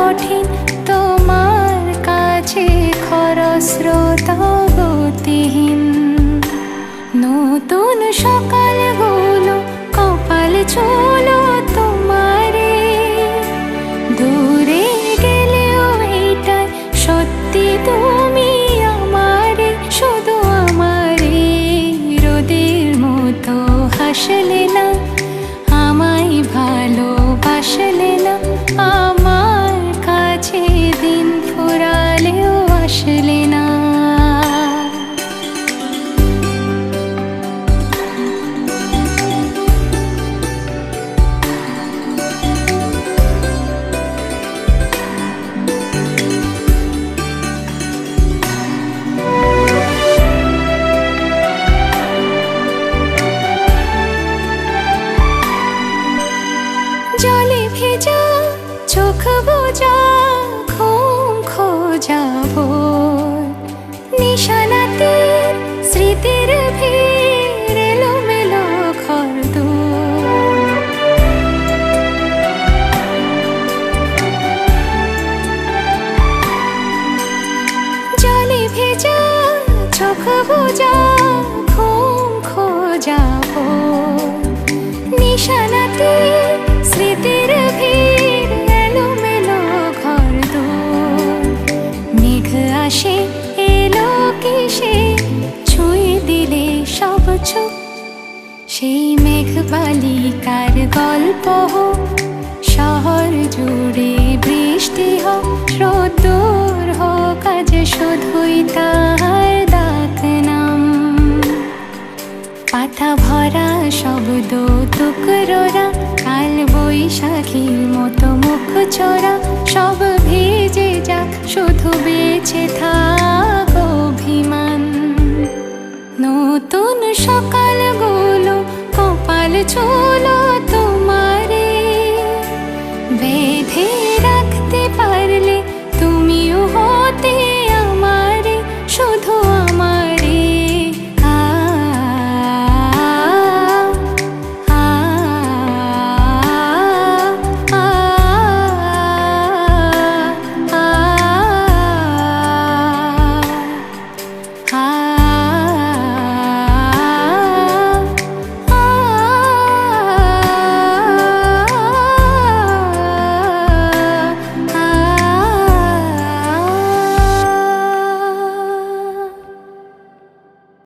কঠিন তোমার কাছে খরস্রোত গতিহীন। নতুন সকালগুলো কপাল চলো তোমারে, দূরে গেলেও এটাই সত্যি তুমি আমারে, শুধু আমারে। রোদের মতো হাসলে না, আমায় ভালোবাসলে না, আমার কাছে দিন ফুরালেও আসলে না। জলে ভেজা চোখ বোঝা ঘুম খোঁজা ভোর, নিশানাতের স্মৃতির ভিড় এলোমেলো ঘরদোর। জলে ভেজা চোখ বোঝা ঘুম খোঁজা ভোর, নিশানাতের স্মৃতির ভিড় এলোমেলো ঘরদোর। মেঘ আসে এলো কিসে, ছুঁয়ে দিলে সব চোখ, সেই মেঘ বালিকার গল্প হোক। শহর জুড়ে বৃষ্টি হোক, রোদ্দুর হোক, আজ শুধুই তাহার ডাকনাম। পাতা ভরা শব্দ টুকরোরা, কাল বৈশাখীর মতো মুখ চোরা, সব ভিজে যাক, শুধু বেঁচে